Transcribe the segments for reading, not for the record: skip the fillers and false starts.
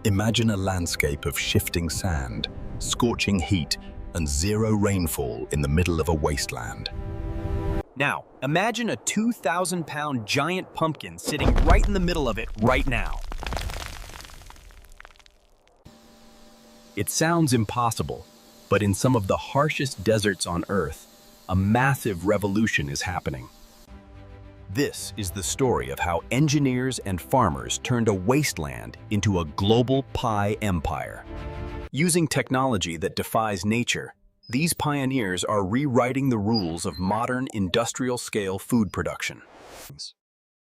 Imagine a landscape of shifting sand, scorching heat, and zero rainfall in the middle of a wasteland. Now, imagine a 2,000-pound giant pumpkin sitting right in the middle of it right now. It sounds impossible, but in some of the harshest deserts on Earth, a massive revolution is happening. This is the story of how engineers and farmers turned a wasteland into a global pie empire. Using technology that defies nature, these pioneers are rewriting the rules of modern industrial-scale food production.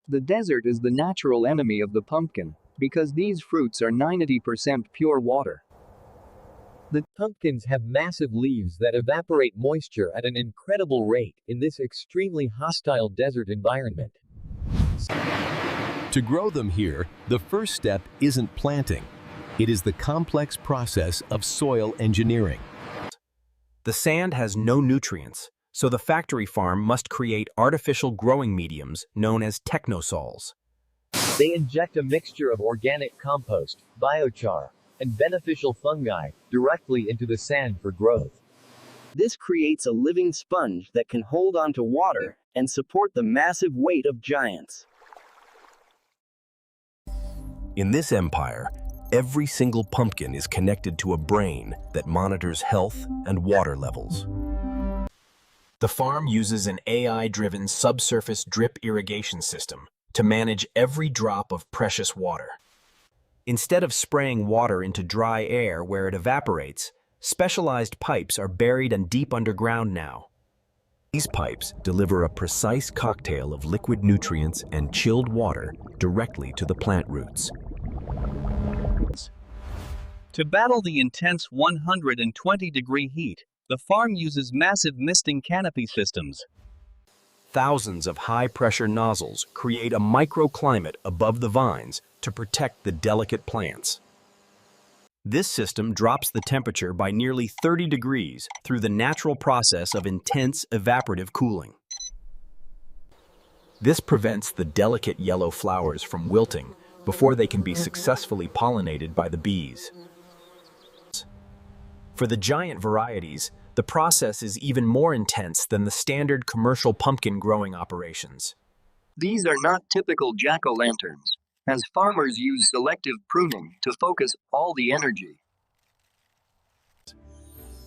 The desert is the natural enemy of the pumpkin because these fruits are 90% pure water. The pumpkins have massive leaves that evaporate moisture at an incredible rate in this extremely hostile desert environment. To grow them here, the first step isn't planting. It is the complex process of soil engineering. The sand has no nutrients, so the factory farm must create artificial growing mediums known as technosols. They inject a mixture of organic compost, biochar, and beneficial fungi directly into the sand for growth. This creates a living sponge that can hold onto water and support the massive weight of giants. In this empire, every single pumpkin is connected to a brain that monitors health and water levels. The farm uses an AI-driven subsurface drip irrigation system to manage every drop of precious water. Instead of spraying water into dry air where it evaporates, specialized pipes are buried and deep underground now. These pipes deliver a precise cocktail of liquid nutrients and chilled water directly to the plant roots. To battle the intense 120-degree heat, the farm uses massive misting canopy systems. Thousands of high-pressure nozzles create a microclimate above the vines to protect the delicate plants. This system drops the temperature by nearly 30 degrees through the natural process of intense evaporative cooling. This prevents the delicate yellow flowers from wilting before they can be successfully pollinated by the bees. For the giant varieties, the process is even more intense than the standard commercial pumpkin growing operations. These are not typical jack-o'-lanterns, as farmers use selective pruning to focus all the energy.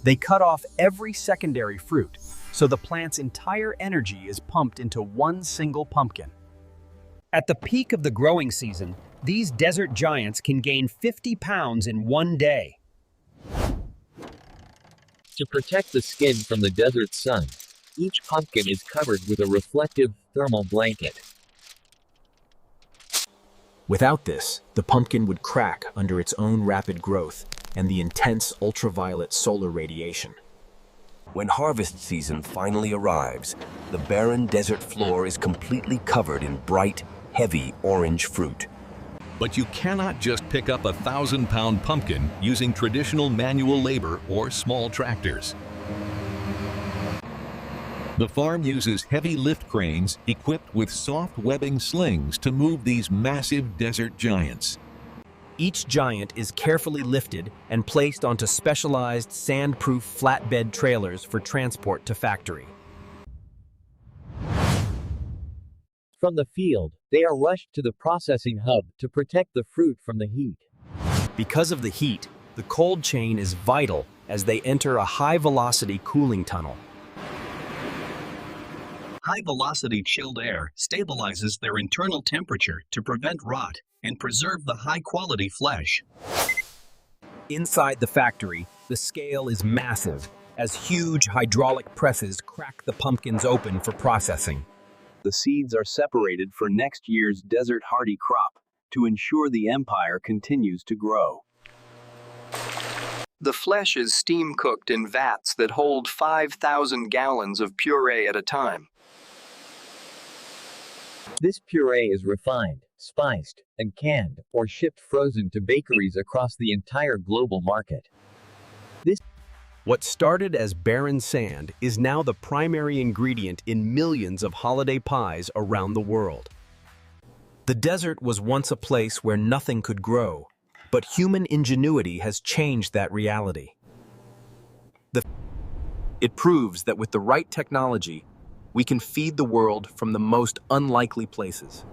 They cut off every secondary fruit, so the plant's entire energy is pumped into one single pumpkin. At the peak of the growing season, these desert giants can gain 50 pounds in one day. To protect the skin from the desert sun, each pumpkin is covered with a reflective thermal blanket. Without this, the pumpkin would crack under its own rapid growth and the intense ultraviolet solar radiation. When harvest season finally arrives, the barren desert floor is completely covered in bright, heavy orange fruit. But you cannot just pick up a 1,000-pound pumpkin using traditional manual labor or small tractors. The farm uses heavy lift cranes equipped with soft webbing slings to move these massive desert giants. Each giant is carefully lifted and placed onto specialized sand-proof flatbed trailers for transport to factory. From the field, they are rushed to the processing hub to protect the fruit from the heat. Because of the heat, the cold chain is vital as they enter a high-velocity cooling tunnel. High-velocity chilled air stabilizes their internal temperature to prevent rot and preserve the high-quality flesh. Inside the factory, the scale is massive, as huge hydraulic presses crack the pumpkins open for processing. The seeds are separated for next year's desert hardy crop to ensure the empire continues to grow. The flesh is steam-cooked in vats that hold 5,000 gallons of puree at a time. This puree is refined, spiced, and canned, or shipped frozen to bakeries across the entire global market. What started as barren sand is now the primary ingredient in millions of holiday pies around the world. The desert was once a place where nothing could grow, but human ingenuity has changed that reality. It proves that with the right technology, we can feed the world from the most unlikely places.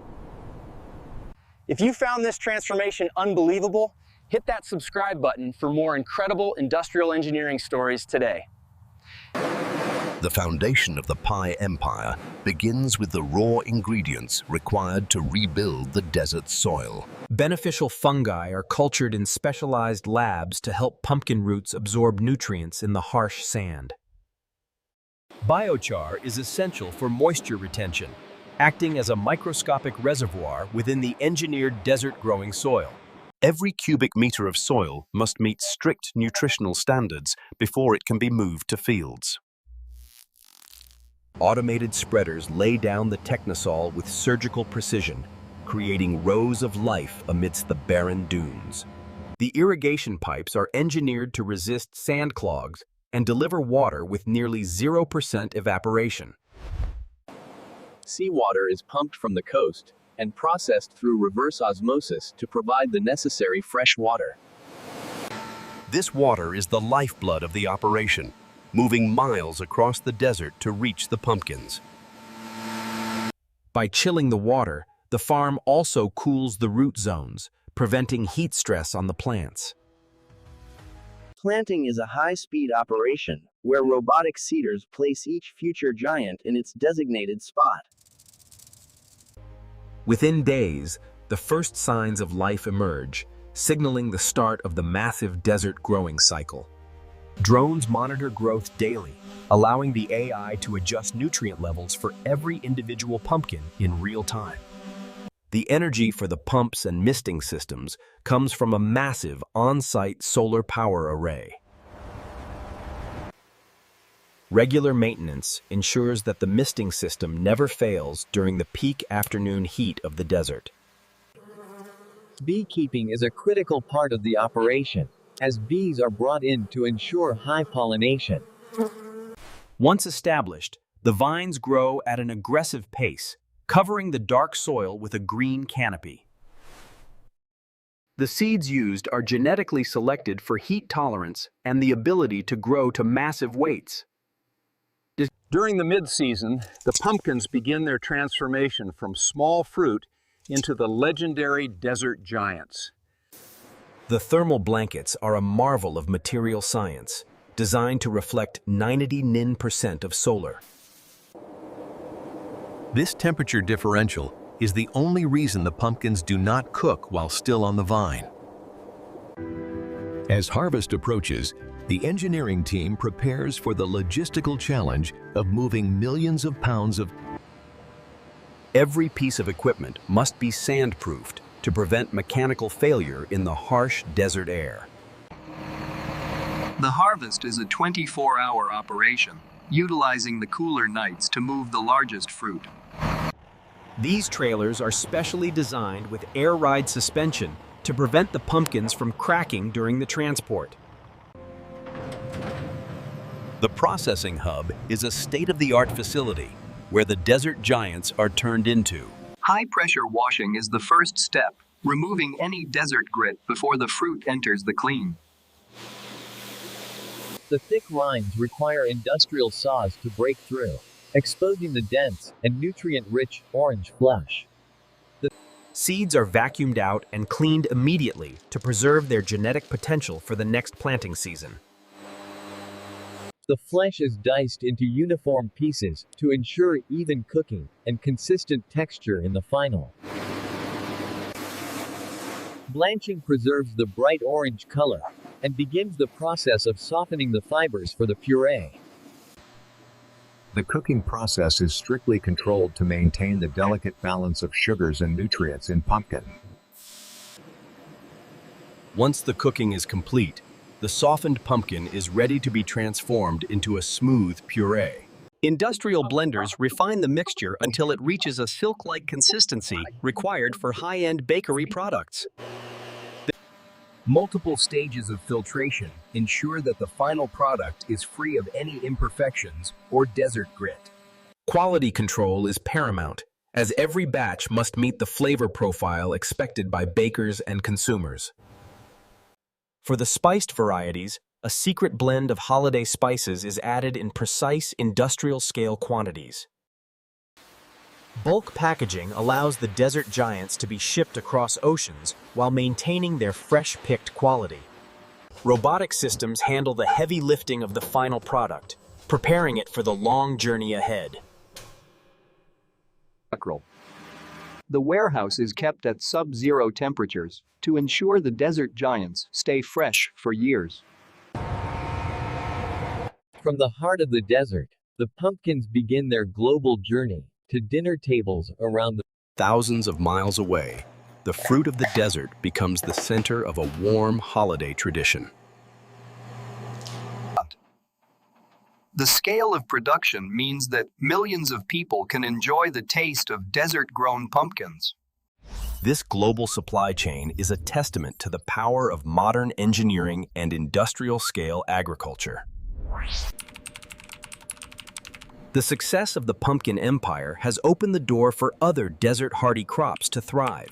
If you found this transformation unbelievable, hit that subscribe button for more incredible industrial engineering stories today. The foundation of the pie empire begins with the raw ingredients required to rebuild the desert soil. Beneficial fungi are cultured in specialized labs to help pumpkin roots absorb nutrients in the harsh sand. Biochar is essential for moisture retention, acting as a microscopic reservoir within the engineered desert-growing soil. Every cubic meter of soil must meet strict nutritional standards before it can be moved to fields. Automated spreaders lay down the technosol with surgical precision, creating rows of life amidst the barren dunes. The irrigation pipes are engineered to resist sand clogs and deliver water with nearly 0% evaporation. Seawater is pumped from the coast and processed through reverse osmosis to provide the necessary fresh water. This water is the lifeblood of the operation, moving miles across the desert to reach the pumpkins. By chilling the water, the farm also cools the root zones, preventing heat stress on the plants. Planting is a high-speed operation where robotic seeders place each future giant in its designated spot. Within days, the first signs of life emerge, signaling the start of the massive desert growing cycle. Drones monitor growth daily, allowing the AI to adjust nutrient levels for every individual pumpkin in real time. The energy for the pumps and misting systems comes from a massive on-site solar power array. Regular maintenance ensures that the misting system never fails during the peak afternoon heat of the desert. Beekeeping is a critical part of the operation, as bees are brought in to ensure high pollination. Once established, the vines grow at an aggressive pace, covering the dark soil with a green canopy. The seeds used are genetically selected for heat tolerance and the ability to grow to massive weights. During the mid-season, the pumpkins begin their transformation from small fruit into the legendary desert giants. The thermal blankets are a marvel of material science, designed to reflect 99% of solar. This temperature differential is the only reason the pumpkins do not cook while still on the vine. As harvest approaches, the engineering team prepares for the logistical challenge of moving millions of pounds of. Every piece of equipment must be sandproofed to prevent mechanical failure in the harsh desert air. The harvest is a 24-hour operation, utilizing the cooler nights to move the largest fruit. These trailers are specially designed with air ride suspension to prevent the pumpkins from cracking during the transport. The processing hub is a state-of-the-art facility where the desert giants are turned into. High-pressure washing is the first step, removing any desert grit before the fruit enters the clean. The thick rinds require industrial saws to break through, exposing the dense and nutrient-rich orange flesh. The seeds are vacuumed out and cleaned immediately to preserve their genetic potential for the next planting season. The flesh is diced into uniform pieces to ensure even cooking and consistent texture in the final. Blanching preserves the bright orange color and begins the process of softening the fibers for the puree. The cooking process is strictly controlled to maintain the delicate balance of sugars and nutrients in pumpkin. Once the cooking is complete, the softened pumpkin is ready to be transformed into a smooth puree. Industrial blenders refine the mixture until it reaches a silk-like consistency required for high-end bakery products. Multiple stages of filtration ensure that the final product is free of any imperfections or desert grit. Quality control is paramount, as every batch must meet the flavor profile expected by bakers and consumers. For the spiced varieties, a secret blend of holiday spices is added in precise industrial-scale quantities. Bulk packaging allows the desert giants to be shipped across oceans while maintaining their fresh-picked quality. Robotic systems handle the heavy lifting of the final product, preparing it for the long journey ahead. The warehouse is kept at sub-zero temperatures to ensure the desert giants stay fresh for years. From the heart of the desert, the pumpkins begin their global journey to dinner tables around the Thousands of miles away, the fruit of the desert becomes the center of a warm holiday tradition. The scale of production means that millions of people can enjoy the taste of desert-grown pumpkins. This global supply chain is a testament to the power of modern engineering and industrial-scale agriculture. The success of the pumpkin empire has opened the door for other desert-hardy crops to thrive.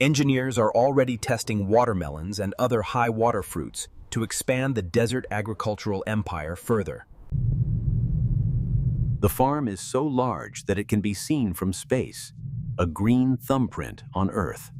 Engineers are already testing watermelons and other high-water fruits to expand the desert agricultural empire further. The farm is so large that it can be seen from space, a green thumbprint on Earth.